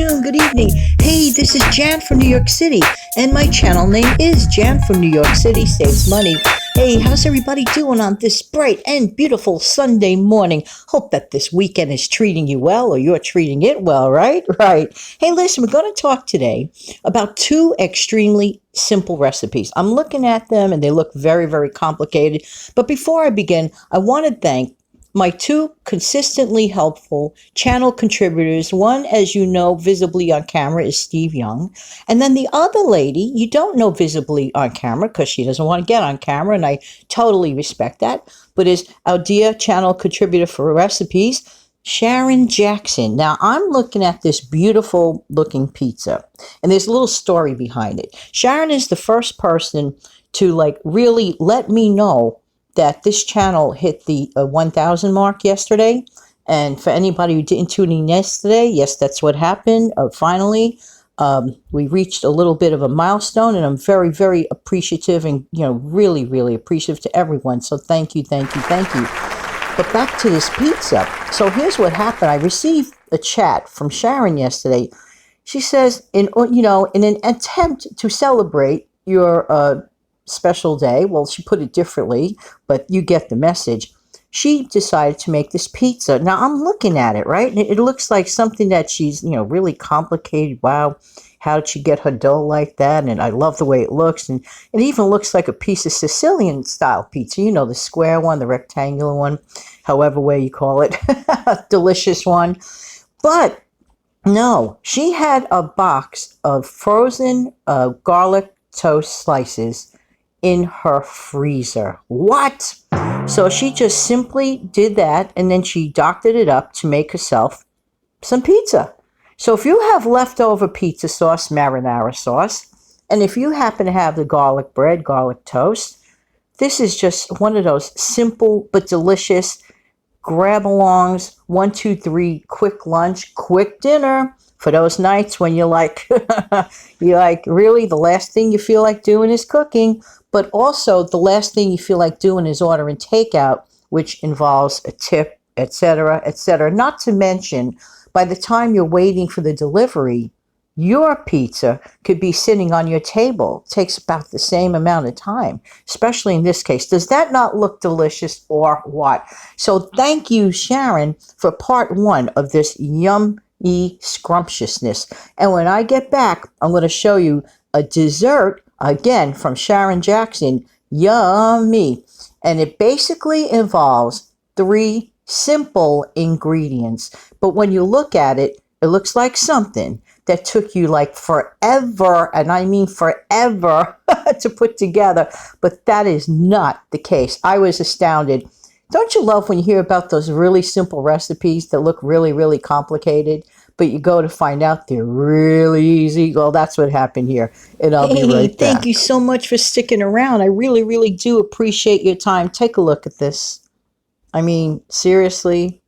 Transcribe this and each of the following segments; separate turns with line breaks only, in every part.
afternoon, good evening. Hey, this is Jan from New York City, and my channel name is Jan from New York City Saves Money. Hey, how's everybody doing on this bright and beautiful Sunday morning? Hope that this weekend is treating you well, or you're treating it well, right? Right. Hey, listen, we're going to talk today about two extremely simple recipes. I'm looking at them and they look very, very complicated. But before I begin, I want to thank my two consistently helpful channel contributors. One, as you know, visibly on camera is Steve Young. And then the other lady, you don't know visibly on camera because she doesn't want to get on camera, and I totally respect that, but is our dear channel contributor for recipes, Sharon Jackson. Now, I'm looking at this beautiful looking pizza, and there's a little story behind it. Sharon is the first person to really let me know that this channel hit the 1,000 mark yesterday. And for anybody who didn't tune in yesterday, yes, that's what happened. Finally, we reached a little bit of a milestone, and I'm very, very appreciative and, really, really appreciative to everyone. So thank you, thank you, thank you. But back to this pizza. So here's what happened. I received a chat from Sharon yesterday. She says, in an attempt to celebrate your special day, well, she put it differently, but you get the message. She decided to make this pizza. Now, I'm looking at it, right? And it looks like something that she's, really complicated. Wow, how did she get her dough like that? And I love the way it looks. And it even looks like a piece of Sicilian-style pizza. The square one, the rectangular one, however way you call it. Delicious one. But no, she had a box of frozen garlic toast slices in her freezer. What? So she just simply did that, and then she doctored it up to make herself some pizza. So if you have leftover pizza sauce, marinara sauce, and if you happen to have the garlic bread, garlic toast, this is just one of those simple but delicious grab-alongs, 1, 2, 3, quick lunch, quick dinner, for those nights when you're really the last thing you feel like doing is cooking, but also the last thing you feel like doing is ordering takeout, which involves a tip, etc., etc. Not to mention, by the time you're waiting for the delivery, your pizza could be sitting on your table. It takes about the same amount of time, especially in this case. Does that not look delicious or what? So thank you, Sharon, for part one of this yummy scrumptiousness. And when I get back, I'm going to show you a dessert, again, from Sharon Jackson, yummy. And it basically involves 3 simple ingredients. But when you look at it, it looks like something that took you forever, and I mean forever, to put together. But that is not the case. I was astounded. Don't you love when you hear about those really simple recipes that look really, really complicated, but you go to find out they're really easy? Well, that's what happened here, and I'll be right back. Thank you so much for sticking around. I really, really do appreciate your time. Take a look at this. I mean, seriously?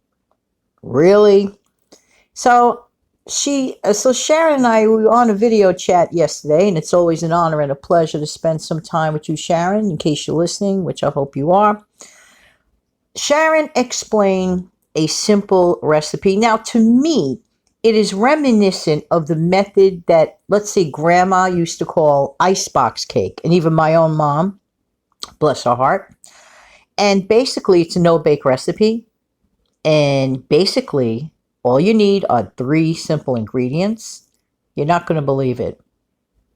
Really? So Sharon and I were on a video chat yesterday, and it's always an honor and a pleasure to spend some time with you, Sharon, in case you're listening, which I hope you are. Sharon explained a simple recipe. Now, to me, it is reminiscent of the method that, let's say, Grandma used to call icebox cake, and even my own mom, bless her heart. And basically, it's a no-bake recipe, and basically, all you need are 3 simple ingredients. You're not going to believe it.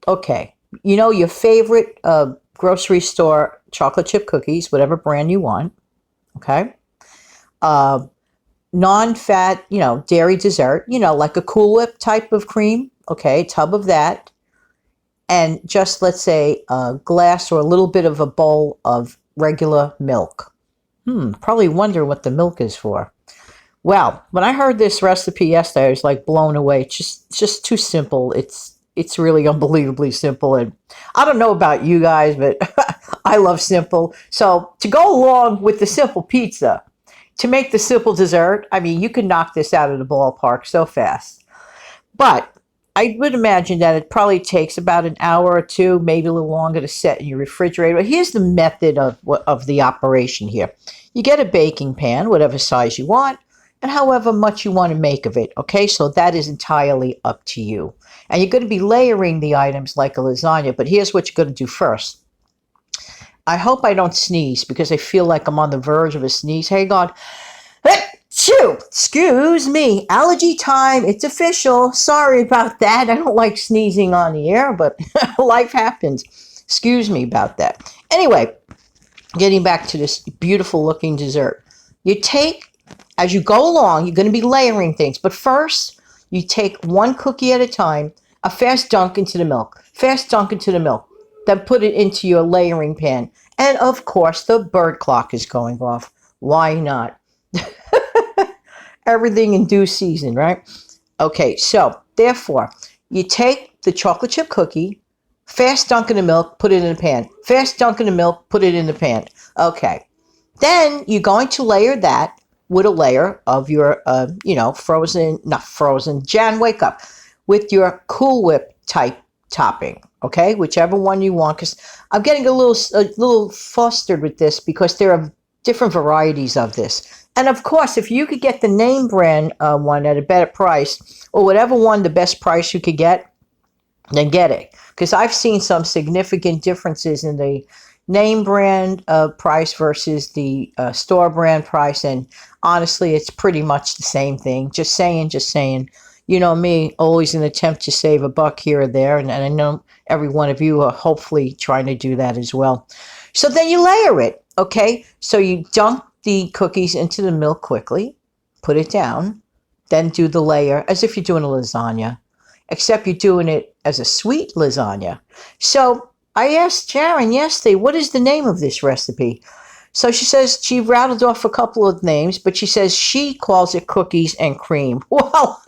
Okay. Your favorite grocery store chocolate chip cookies, whatever brand you want. Okay. Non-fat, dairy dessert, like a Cool Whip type of cream. Okay. Tub of that. And just, let's say, a glass or a little bit of a bowl of regular milk. Probably wonder what the milk is for. Well, when I heard this recipe yesterday, I was blown away. It's just too simple. It's really unbelievably simple. And I don't know about you guys, but I love simple. So to go along with the simple pizza, to make the simple dessert, I mean, you can knock this out of the ballpark so fast. But I would imagine that it probably takes about an hour or 2, maybe a little longer to set in your refrigerator. Here's the method of the operation here. You get a baking pan, whatever size you want. and however much you want to make of it. Okay, so that is entirely up to you. And you're going to be layering the items like a lasagna, but here's what you're going to do first. I hope I don't sneeze because I feel like I'm on the verge of a sneeze. Hey, God. Achoo! Excuse me. Allergy time. It's official. Sorry about that. I don't like sneezing on the air, but life happens. Excuse me about that. Anyway, getting back to this beautiful looking dessert. You take, as you go along, you're going to be layering things. But first, you take one cookie at a time, a fast dunk into the milk. Fast dunk into the milk. Then put it into your layering pan. And of course, the bird clock is going off. Why not? Everything in due season, right? Okay, so therefore, you take the chocolate chip cookie, fast dunk in the milk, put it in the pan. Fast dunk in the milk, put it in the pan. Okay. Then you're going to layer that with a layer of your, Jan, wake up, with your Cool Whip type topping. Okay, whichever one you want, because I'm getting a little flustered with this because there are different varieties of this. And of course, if you could get the name brand one at a better price, or whatever one the best price you could get, then get it. Because I've seen some significant differences in the name brand price versus the store brand price. And honestly, it's pretty much the same thing. Just saying. You know me, always an attempt to save a buck here or there. And I know every one of you are hopefully trying to do that as well. So then you layer it, okay? So you dunk the cookies into the milk quickly, put it down, then do the layer as if you're doing a lasagna, except you're doing it as a sweet lasagna. So I asked Sharon yesterday, what is the name of this recipe? So she says she rattled off a couple of names, but she says she calls it cookies and cream. Well,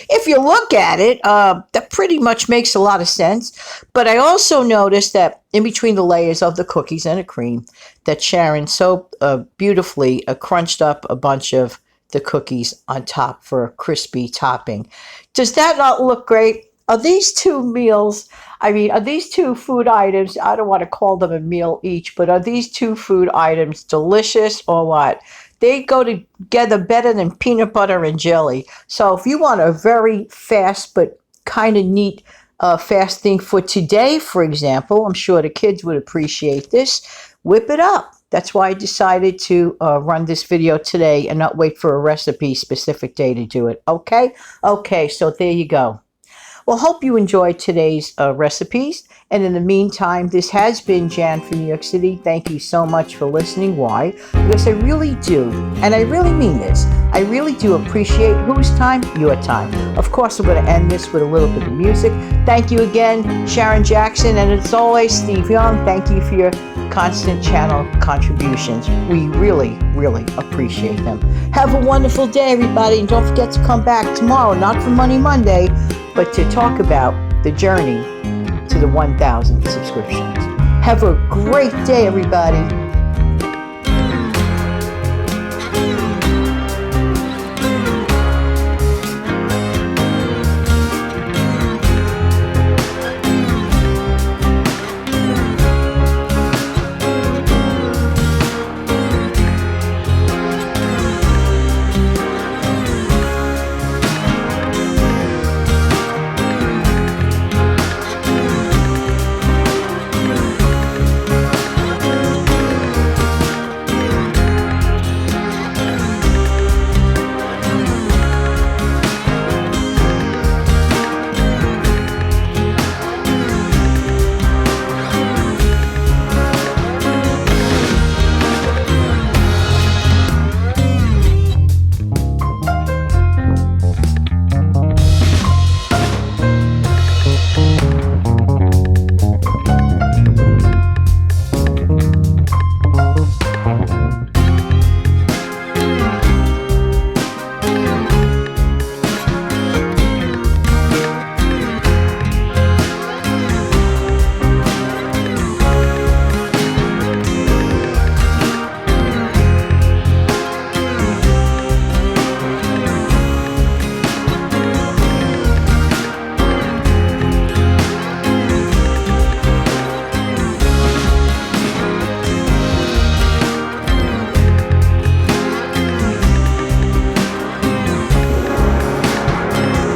if you look at it, that pretty much makes a lot of sense. But I also noticed that in between the layers of the cookies and the cream, that Sharon so beautifully crunched up a bunch of the cookies on top for a crispy topping. Does that not look great? Are these two food items, I don't want to call them a meal each, but are these two food items delicious or what? They go together better than peanut butter and jelly. So if you want a very fast but kind of neat fast thing for today, for example, I'm sure the kids would appreciate this, whip it up. That's why I decided to run this video today and not wait for a recipe specific day to do it. Okay, so there you go. Well, hope you enjoyed today's recipes. And in the meantime, this has been Jan from New York City. Thank you so much for listening. Why? Because I really do, and I really mean this, I really do appreciate whose time? Your time. Of course, I'm going to end this with a little bit of music. Thank you again, Sharon Jackson. And as always, Steve Young, thank you for your constant channel contributions. We really, really appreciate them. Have a wonderful day, everybody. And don't forget to come back tomorrow, not for Money Monday, but to talk about the journey to the 1,000 subscriptions. Have a great day, everybody.